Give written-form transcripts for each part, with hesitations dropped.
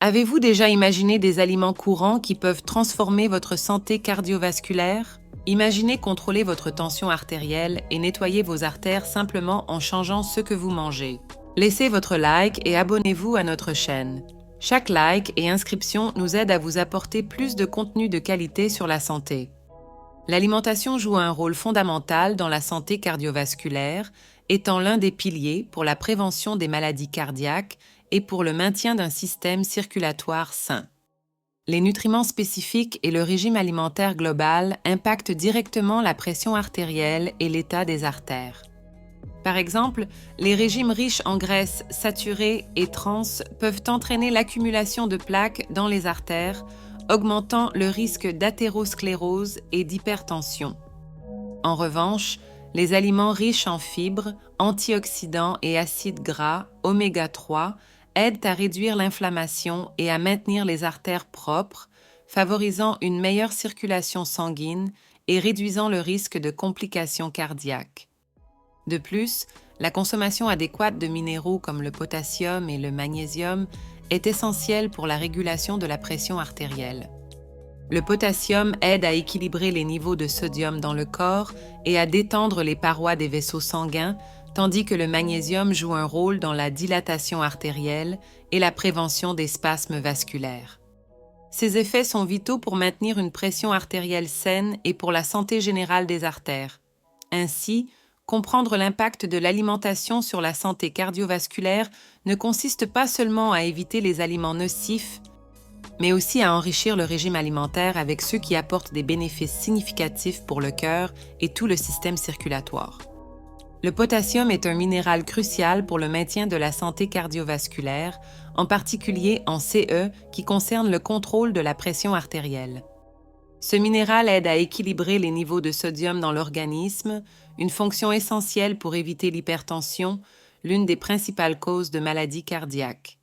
Avez-vous déjà imaginé des aliments courants qui peuvent transformer votre santé cardiovasculaire? Imaginez contrôler votre tension artérielle et nettoyer vos artères simplement en changeant ce que vous mangez. Laissez votre like et abonnez-vous à notre chaîne. Chaque like et inscription nous aide à vous apporter plus de contenu de qualité sur la santé. L'alimentation joue un rôle fondamental dans la santé cardiovasculaire, étant l'un des piliers pour la prévention des maladies cardiaques et pour le maintien d'un système circulatoire sain. Les nutriments spécifiques et le régime alimentaire global impactent directement la pression artérielle et l'état des artères. Par exemple, les régimes riches en graisses saturées et trans peuvent entraîner l'accumulation de plaques dans les artères, augmentant le risque d'athérosclérose et d'hypertension. En revanche, les aliments riches en fibres, antioxydants et acides gras, oméga 3, aident à réduire l'inflammation et à maintenir les artères propres, favorisant une meilleure circulation sanguine et réduisant le risque de complications cardiaques. De plus, la consommation adéquate de minéraux comme le potassium et le magnésium est essentielle pour la régulation de la pression artérielle. Le potassium aide à équilibrer les niveaux de sodium dans le corps et à détendre les parois des vaisseaux sanguins, tandis que le magnésium joue un rôle dans la dilatation artérielle et la prévention des spasmes vasculaires. Ces effets sont vitaux pour maintenir une pression artérielle saine et pour la santé générale des artères. Ainsi, comprendre l'impact de l'alimentation sur la santé cardiovasculaire ne consiste pas seulement à éviter les aliments nocifs, mais aussi à enrichir le régime alimentaire avec ceux qui apportent des bénéfices significatifs pour le cœur et tout le système circulatoire. Le potassium est un minéral crucial pour le maintien de la santé cardiovasculaire, en particulier en CE qui concerne le contrôle de la pression artérielle. Ce minéral aide à équilibrer les niveaux de sodium dans l'organisme, une fonction essentielle pour éviter l'hypertension, l'une des principales causes de maladies cardiaques.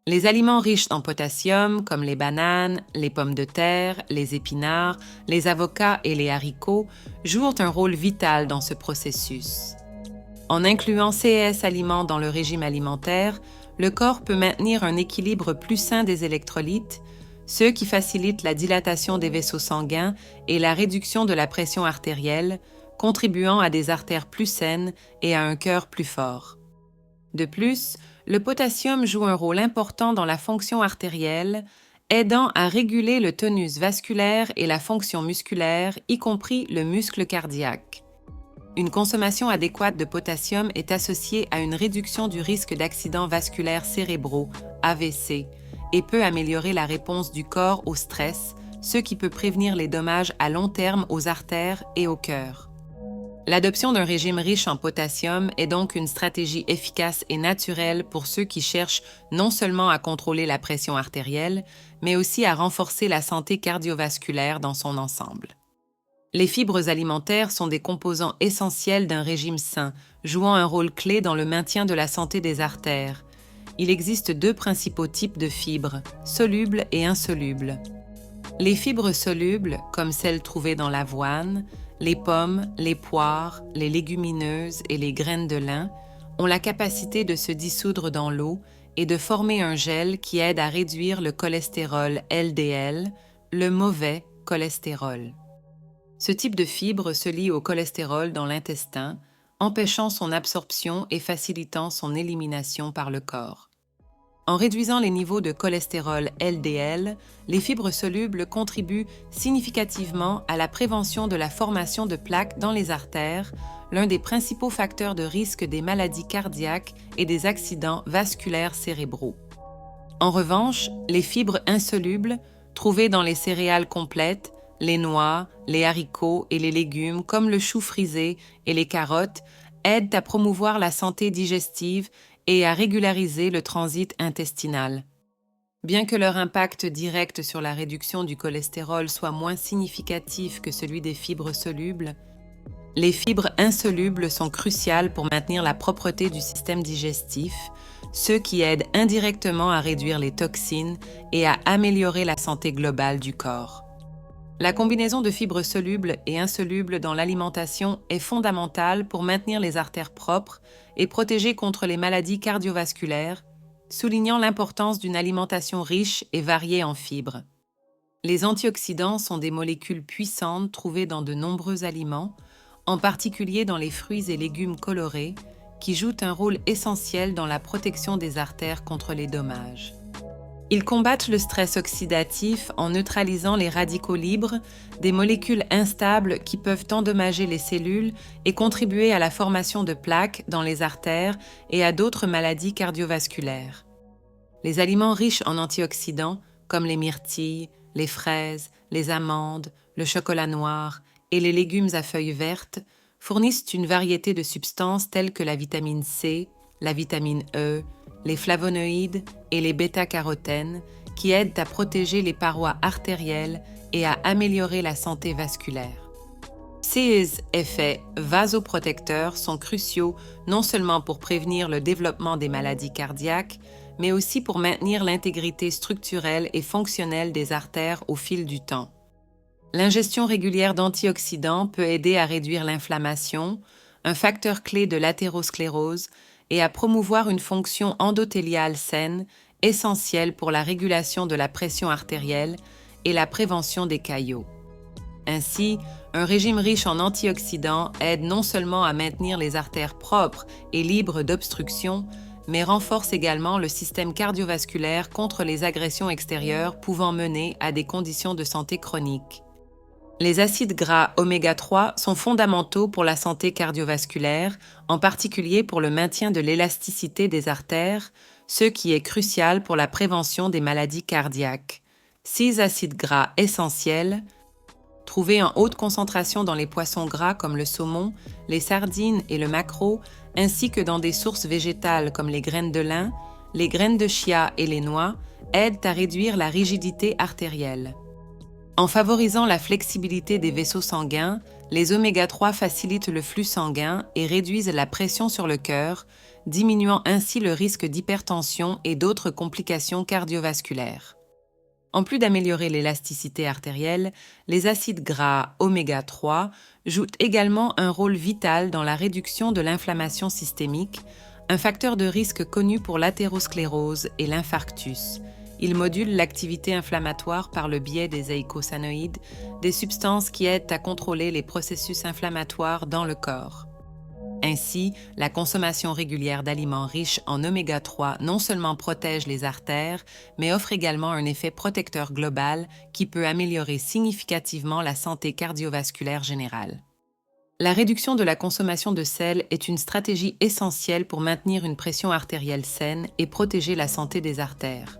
Les aliments riches en potassium, comme les bananes, les pommes de terre, les épinards, les avocats et les haricots, jouent un rôle vital dans ce processus. En incluant ces aliments dans le régime alimentaire, le corps peut maintenir un équilibre plus sain des électrolytes, ce qui facilite la dilatation des vaisseaux sanguins et la réduction de la pression artérielle, contribuant à des artères plus saines et à un cœur plus fort. De plus, le potassium joue un rôle important dans la fonction artérielle, aidant à réguler le tonus vasculaire et la fonction musculaire, y compris le muscle cardiaque. Une consommation adéquate de potassium est associée à une réduction du risque d'accidents vasculaires cérébraux, AVC, et peut améliorer la réponse du corps au stress, ce qui peut prévenir les dommages à long terme aux artères et au cœur. L'adoption d'un régime riche en potassium est donc une stratégie efficace et naturelle pour ceux qui cherchent non seulement à contrôler la pression artérielle, mais aussi à renforcer la santé cardiovasculaire dans son ensemble. Les fibres alimentaires sont des composants essentiels d'un régime sain, jouant un rôle clé dans le maintien de la santé des artères. Il existe deux principaux types de fibres, solubles et insolubles. Les fibres solubles, comme celles trouvées dans l'avoine, les pommes, les poires, les légumineuses et les graines de lin, ont la capacité de se dissoudre dans l'eau et de former un gel qui aide à réduire le cholestérol LDL, le mauvais cholestérol. Ce type de fibre se lie au cholestérol dans l'intestin, empêchant son absorption et facilitant son élimination par le corps. En réduisant les niveaux de cholestérol LDL, les fibres solubles contribuent significativement à la prévention de la formation de plaques dans les artères, l'un des principaux facteurs de risque des maladies cardiaques et des accidents vasculaires cérébraux. En revanche, les fibres insolubles, trouvées dans les céréales complètes, les noix, les haricots et les légumes comme le chou frisé et les carottes, aident à promouvoir la santé digestive et à régulariser le transit intestinal. Bien que leur impact direct sur la réduction du cholestérol soit moins significatif que celui des fibres solubles, les fibres insolubles sont cruciales pour maintenir la propreté du système digestif, ce qui aide indirectement à réduire les toxines et à améliorer la santé globale du corps. La combinaison de fibres solubles et insolubles dans l'alimentation est fondamentale pour maintenir les artères propres et protéger contre les maladies cardiovasculaires, soulignant l'importance d'une alimentation riche et variée en fibres. Les antioxydants sont des molécules puissantes trouvées dans de nombreux aliments, en particulier dans les fruits et légumes colorés, qui jouent un rôle essentiel dans la protection des artères contre les dommages. Ils combattent le stress oxydatif en neutralisant les radicaux libres, des molécules instables qui peuvent endommager les cellules et contribuer à la formation de plaques dans les artères et à d'autres maladies cardiovasculaires. Les aliments riches en antioxydants, comme les myrtilles, les fraises, les amandes, le chocolat noir et les légumes à feuilles vertes, fournissent une variété de substances telles que la vitamine C, la vitamine E, les flavonoïdes et les bêta-carotènes qui aident à protéger les parois artérielles et à améliorer la santé vasculaire. Ces effets vasoprotecteurs sont cruciaux non seulement pour prévenir le développement des maladies cardiaques, mais aussi pour maintenir l'intégrité structurelle et fonctionnelle des artères au fil du temps. L'ingestion régulière d'antioxydants peut aider à réduire l'inflammation, un facteur clé de l'athérosclérose, et à promouvoir une fonction endothéliale saine, essentielle pour la régulation de la pression artérielle et la prévention des caillots. Ainsi, un régime riche en antioxydants aide non seulement à maintenir les artères propres et libres d'obstruction, mais renforce également le système cardiovasculaire contre les agressions extérieures pouvant mener à des conditions de santé chroniques. Les acides gras oméga 3 sont fondamentaux pour la santé cardiovasculaire, en particulier pour le maintien de l'élasticité des artères, ce qui est crucial pour la prévention des maladies cardiaques. 6 acides gras essentiels, trouvés en haute concentration dans les poissons gras comme le saumon, les sardines et le maquereau, ainsi que dans des sources végétales comme les graines de lin, les graines de chia et les noix, aident à réduire la rigidité artérielle. En favorisant la flexibilité des vaisseaux sanguins, les oméga 3 facilitent le flux sanguin et réduisent la pression sur le cœur, diminuant ainsi le risque d'hypertension et d'autres complications cardiovasculaires. En plus d'améliorer l'élasticité artérielle, les acides gras oméga 3 jouent également un rôle vital dans la réduction de l'inflammation systémique, un facteur de risque connu pour l'athérosclérose et l'infarctus. Il module l'activité inflammatoire par le biais des eicosanoïdes, des substances qui aident à contrôler les processus inflammatoires dans le corps. Ainsi, la consommation régulière d'aliments riches en oméga 3 non seulement protège les artères, mais offre également un effet protecteur global qui peut améliorer significativement la santé cardiovasculaire générale. La réduction de la consommation de sel est une stratégie essentielle pour maintenir une pression artérielle saine et protéger la santé des artères.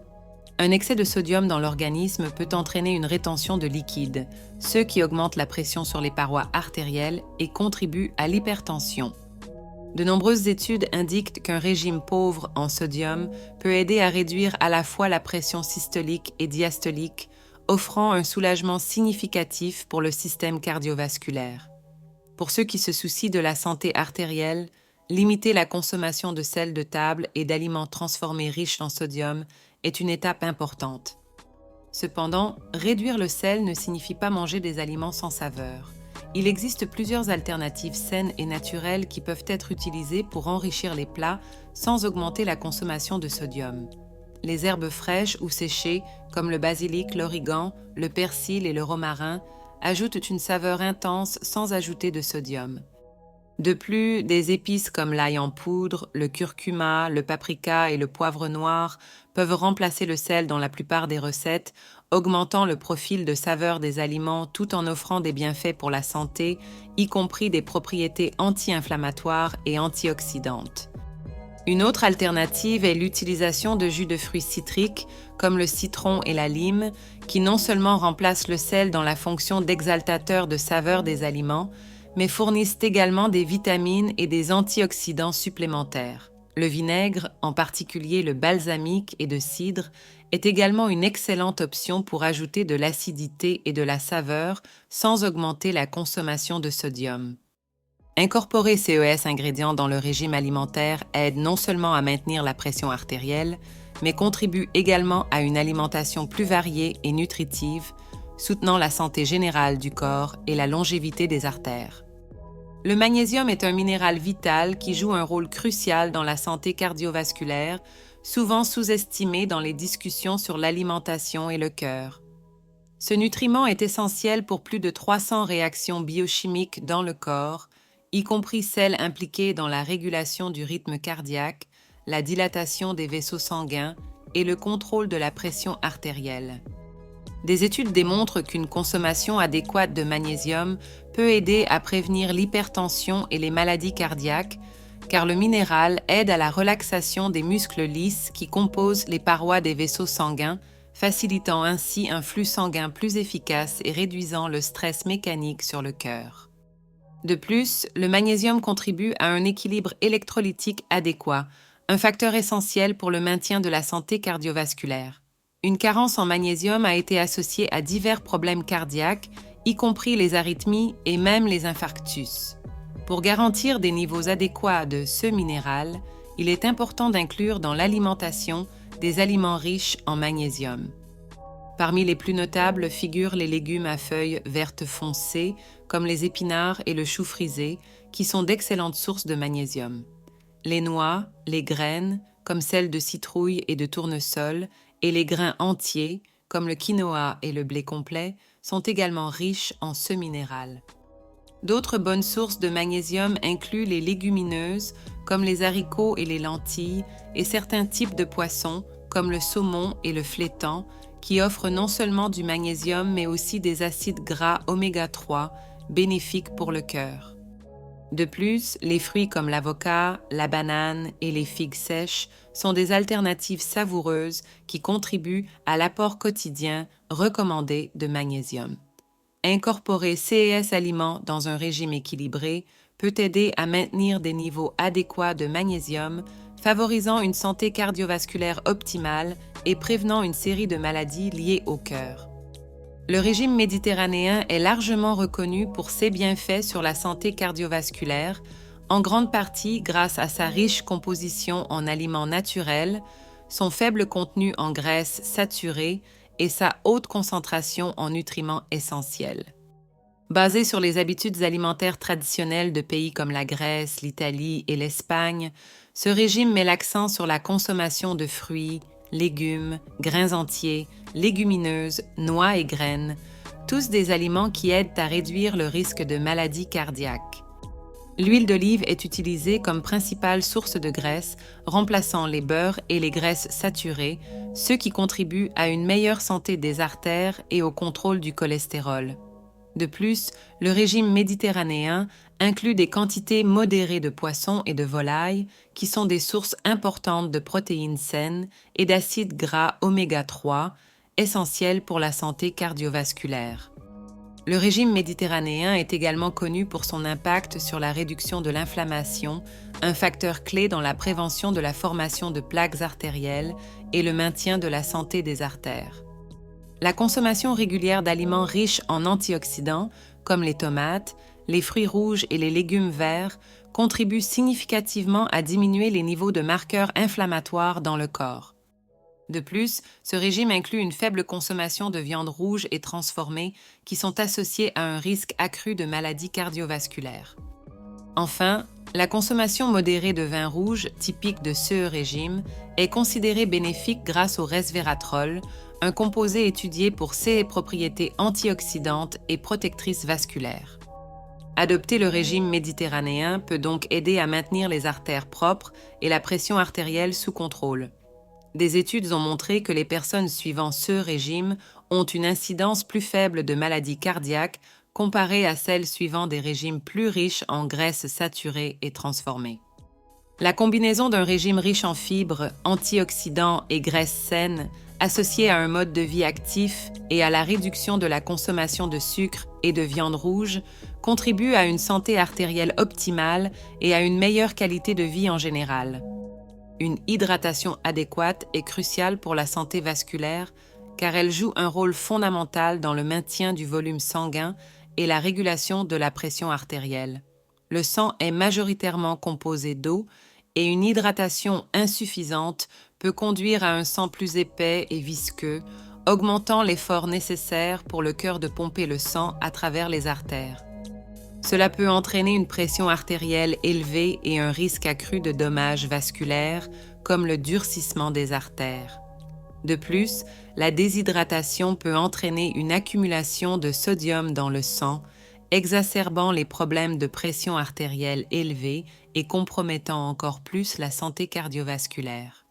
Un excès de sodium dans l'organisme peut entraîner une rétention de liquide, ce qui augmente la pression sur les parois artérielles et contribue à l'hypertension. De nombreuses études indiquent qu'un régime pauvre en sodium peut aider à réduire à la fois la pression systolique et diastolique, offrant un soulagement significatif pour le système cardiovasculaire. Pour ceux qui se soucient de la santé artérielle, limiter la consommation de sel de table et d'aliments transformés riches en sodium est une étape importante. Cependant, réduire le sel ne signifie pas manger des aliments sans saveur. Il existe plusieurs alternatives saines et naturelles qui peuvent être utilisées pour enrichir les plats sans augmenter la consommation de sodium. Les herbes fraîches ou séchées, comme le basilic, l'origan, le persil et le romarin, ajoutent une saveur intense sans ajouter de sodium. De plus, des épices comme l'ail en poudre, le curcuma, le paprika et le poivre noir peuvent remplacer le sel dans la plupart des recettes, augmentant le profil de saveur des aliments tout en offrant des bienfaits pour la santé, y compris des propriétés anti-inflammatoires et antioxydantes. Une autre alternative est l'utilisation de jus de fruits citriques comme le citron et la lime, qui non seulement remplacent le sel dans la fonction d'exaltateur de saveur des aliments, mais fournissent également des vitamines et des antioxydants supplémentaires. Le vinaigre, en particulier le balsamique et de cidre, est également une excellente option pour ajouter de l'acidité et de la saveur sans augmenter la consommation de sodium. Incorporer ces ingrédients dans le régime alimentaire aide non seulement à maintenir la pression artérielle, mais contribue également à une alimentation plus variée et nutritive, soutenant la santé générale du corps et la longévité des artères. Le magnésium est un minéral vital qui joue un rôle crucial dans la santé cardiovasculaire, souvent sous-estimé dans les discussions sur l'alimentation et le cœur. Ce nutriment est essentiel pour plus de 300 réactions biochimiques dans le corps, y compris celles impliquées dans la régulation du rythme cardiaque, la dilatation des vaisseaux sanguins et le contrôle de la pression artérielle. Des études démontrent qu'une consommation adéquate de magnésium peut aider à prévenir l'hypertension et les maladies cardiaques, car le minéral aide à la relaxation des muscles lisses qui composent les parois des vaisseaux sanguins, facilitant ainsi un flux sanguin plus efficace et réduisant le stress mécanique sur le cœur. De plus, le magnésium contribue à un équilibre électrolytique adéquat, un facteur essentiel pour le maintien de la santé cardiovasculaire. Une carence en magnésium a été associée à divers problèmes cardiaques, y compris les arythmies et même les infarctus. Pour garantir des niveaux adéquats de ce minéral, il est important d'inclure dans l'alimentation des aliments riches en magnésium. Parmi les plus notables figurent les légumes à feuilles vertes foncées, comme les épinards et le chou frisé, qui sont d'excellentes sources de magnésium. Les noix, les graines, comme celles de citrouille et de tournesol, et les grains entiers, comme le quinoa et le blé complet, sont également riches en ce minéral. D'autres bonnes sources de magnésium incluent les légumineuses, comme les haricots et les lentilles, et certains types de poissons, comme le saumon et le flétan, qui offrent non seulement du magnésium, mais aussi des acides gras oméga 3, bénéfiques pour le cœur. De plus, les fruits comme l'avocat, la banane et les figues sèches sont des alternatives savoureuses qui contribuent à l'apport quotidien recommandé de magnésium. Incorporer ces aliments dans un régime équilibré peut aider à maintenir des niveaux adéquats de magnésium, favorisant une santé cardiovasculaire optimale et prévenant une série de maladies liées au cœur. Le régime méditerranéen est largement reconnu pour ses bienfaits sur la santé cardiovasculaire, en grande partie grâce à sa riche composition en aliments naturels, son faible contenu en graisses saturées et sa haute concentration en nutriments essentiels. Basé sur les habitudes alimentaires traditionnelles de pays comme la Grèce, l'Italie et l'Espagne, ce régime met l'accent sur la consommation de fruits, légumes, grains entiers, légumineuses, noix et graines, tous des aliments qui aident à réduire le risque de maladies cardiaques. L'huile d'olive est utilisée comme principale source de graisse, remplaçant les beurres et les graisses saturées, ce qui contribue à une meilleure santé des artères et au contrôle du cholestérol. De plus, le régime méditerranéen inclut des quantités modérées de poissons et de volailles, qui sont des sources importantes de protéines saines et d'acides gras oméga 3, essentiels pour la santé cardiovasculaire. Le régime méditerranéen est également connu pour son impact sur la réduction de l'inflammation, un facteur clé dans la prévention de la formation de plaques artérielles et le maintien de la santé des artères. La consommation régulière d'aliments riches en antioxydants, comme les tomates, les fruits rouges et les légumes verts, contribue significativement à diminuer les niveaux de marqueurs inflammatoires dans le corps. De plus, ce régime inclut une faible consommation de viande rouge et transformée qui sont associées à un risque accru de maladies cardiovasculaires. Enfin, la consommation modérée de vin rouge, typique de ce régime, est considérée bénéfique grâce au resveratrol, un composé étudié pour ses propriétés antioxydantes et protectrices vasculaires. Adopter le régime méditerranéen peut donc aider à maintenir les artères propres et la pression artérielle sous contrôle. Des études ont montré que les personnes suivant ce régime ont une incidence plus faible de maladies cardiaques comparée à celles suivant des régimes plus riches en graisses saturées et transformées. La combinaison d'un régime riche en fibres, antioxydants et graisses saines, associé à un mode de vie actif et à la réduction de la consommation de sucre et de viande rouge, contribue à une santé artérielle optimale et à une meilleure qualité de vie en général. Une hydratation adéquate est cruciale pour la santé vasculaire car elle joue un rôle fondamental dans le maintien du volume sanguin et la régulation de la pression artérielle. Le sang est majoritairement composé d'eau et une hydratation insuffisante peut conduire à un sang plus épais et visqueux, augmentant l'effort nécessaire pour le cœur de pomper le sang à travers les artères. Cela peut entraîner une pression artérielle élevée et un risque accru de dommages vasculaires, comme le durcissement des artères. De plus, la déshydratation peut entraîner une accumulation de sodium dans le sang, exacerbant les problèmes de pression artérielle élevée et compromettant encore plus la santé cardiovasculaire.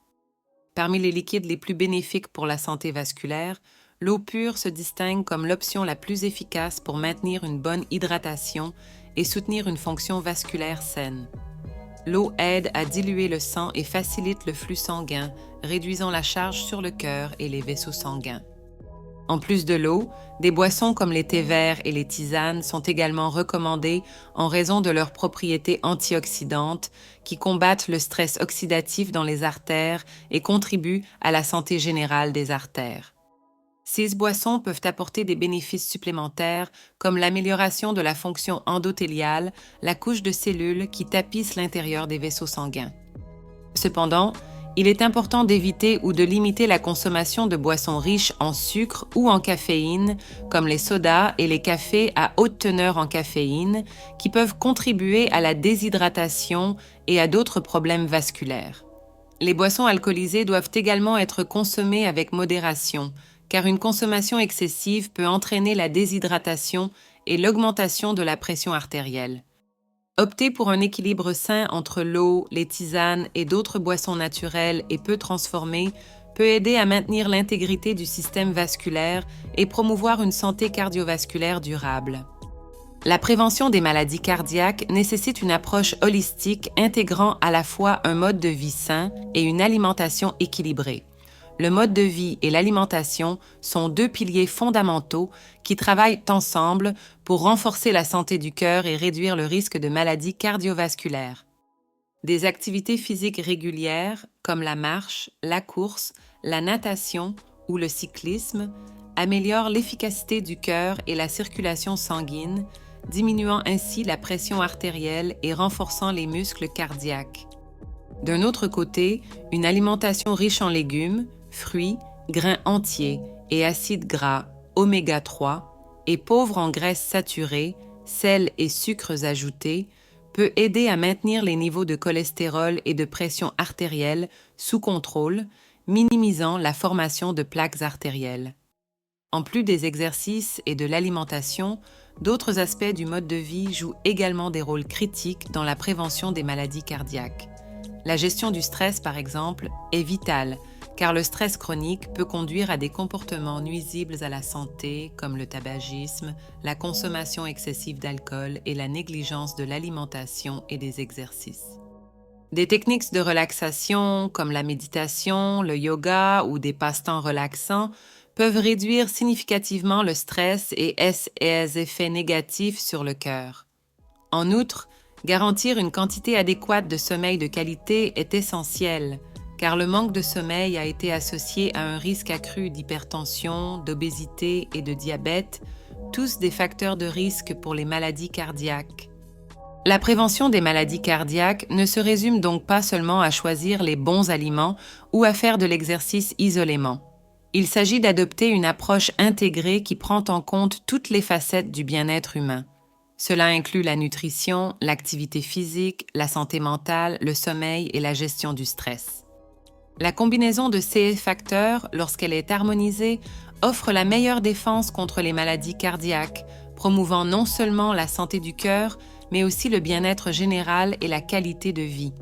Parmi les liquides les plus bénéfiques pour la santé vasculaire, l'eau pure se distingue comme l'option la plus efficace pour maintenir une bonne hydratation et soutenir une fonction vasculaire saine. L'eau aide à diluer le sang et facilite le flux sanguin, réduisant la charge sur le cœur et les vaisseaux sanguins. En plus de l'eau, des boissons comme les thés verts et les tisanes sont également recommandées en raison de leurs propriétés antioxydantes qui combattent le stress oxydatif dans les artères et contribuent à la santé générale des artères. Ces boissons peuvent apporter des bénéfices supplémentaires comme l'amélioration de la fonction endothéliale, la couche de cellules qui tapissent l'intérieur des vaisseaux sanguins. Cependant, il est important d'éviter ou de limiter la consommation de boissons riches en sucre ou en caféine, comme les sodas et les cafés à haute teneur en caféine, qui peuvent contribuer à la déshydratation et à d'autres problèmes vasculaires. Les boissons alcoolisées doivent également être consommées avec modération, car une consommation excessive peut entraîner la déshydratation et l'augmentation de la pression artérielle. Opter pour un équilibre sain entre l'eau, les tisanes et d'autres boissons naturelles et peu transformées peut aider à maintenir l'intégrité du système vasculaire et promouvoir une santé cardiovasculaire durable. La prévention des maladies cardiaques nécessite une approche holistique intégrant à la fois un mode de vie sain et une alimentation équilibrée. Le mode de vie et l'alimentation sont deux piliers fondamentaux qui travaillent ensemble pour renforcer la santé du cœur et réduire le risque de maladies cardiovasculaires. Des activités physiques régulières, comme la marche, la course, la natation ou le cyclisme, améliorent l'efficacité du cœur et la circulation sanguine, diminuant ainsi la pression artérielle et renforçant les muscles cardiaques. D'un autre côté, une alimentation riche en légumes, fruits, grains entiers et acides gras oméga 3 et pauvre en graisses saturées, sel et sucres ajoutés peut aider à maintenir les niveaux de cholestérol et de pression artérielle sous contrôle, minimisant la formation de plaques artérielles. En plus des exercices et de l'alimentation, d'autres aspects du mode de vie jouent également des rôles critiques dans la prévention des maladies cardiaques. La gestion du stress, par exemple, est vitale, car le stress chronique peut conduire à des comportements nuisibles à la santé comme le tabagisme, la consommation excessive d'alcool et la négligence de l'alimentation et des exercices. Des techniques de relaxation comme la méditation, le yoga ou des passe-temps relaxants peuvent réduire significativement le stress et ses effets négatifs sur le cœur. En outre, garantir une quantité adéquate de sommeil de qualité est essentiel, car le manque de sommeil a été associé à un risque accru d'hypertension, d'obésité et de diabète, tous des facteurs de risque pour les maladies cardiaques. La prévention des maladies cardiaques ne se résume donc pas seulement à choisir les bons aliments ou à faire de l'exercice isolément. Il s'agit d'adopter une approche intégrée qui prend en compte toutes les facettes du bien-être humain. Cela inclut la nutrition, l'activité physique, la santé mentale, le sommeil et la gestion du stress. La combinaison de ces facteurs, lorsqu'elle est harmonisée, offre la meilleure défense contre les maladies cardiaques, promouvant non seulement la santé du cœur, mais aussi le bien-être général et la qualité de vie.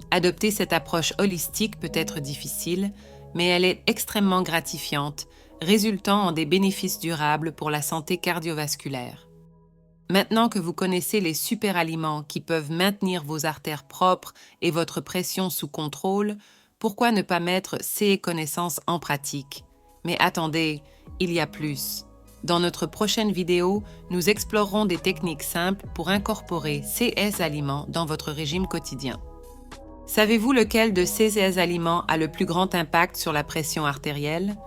Adopter cette approche holistique peut être difficile, mais elle est extrêmement gratifiante, résultant en des bénéfices durables pour la santé cardiovasculaire. Maintenant que vous connaissez les super-aliments qui peuvent maintenir vos artères propres et votre pression sous contrôle, pourquoi ne pas mettre ces connaissances en pratique? Mais attendez, il y a plus. Dans notre prochaine vidéo, nous explorerons des techniques simples pour incorporer ces aliments dans votre régime quotidien. Savez-vous lequel de ces aliments a le plus grand impact sur la pression artérielle?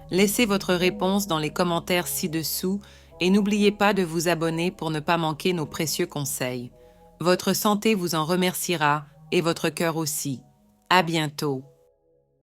Laissez votre réponse dans les commentaires ci-dessous et n'oubliez pas de vous abonner pour ne pas manquer nos précieux conseils. Votre santé vous en remerciera et votre cœur aussi. À bientôt.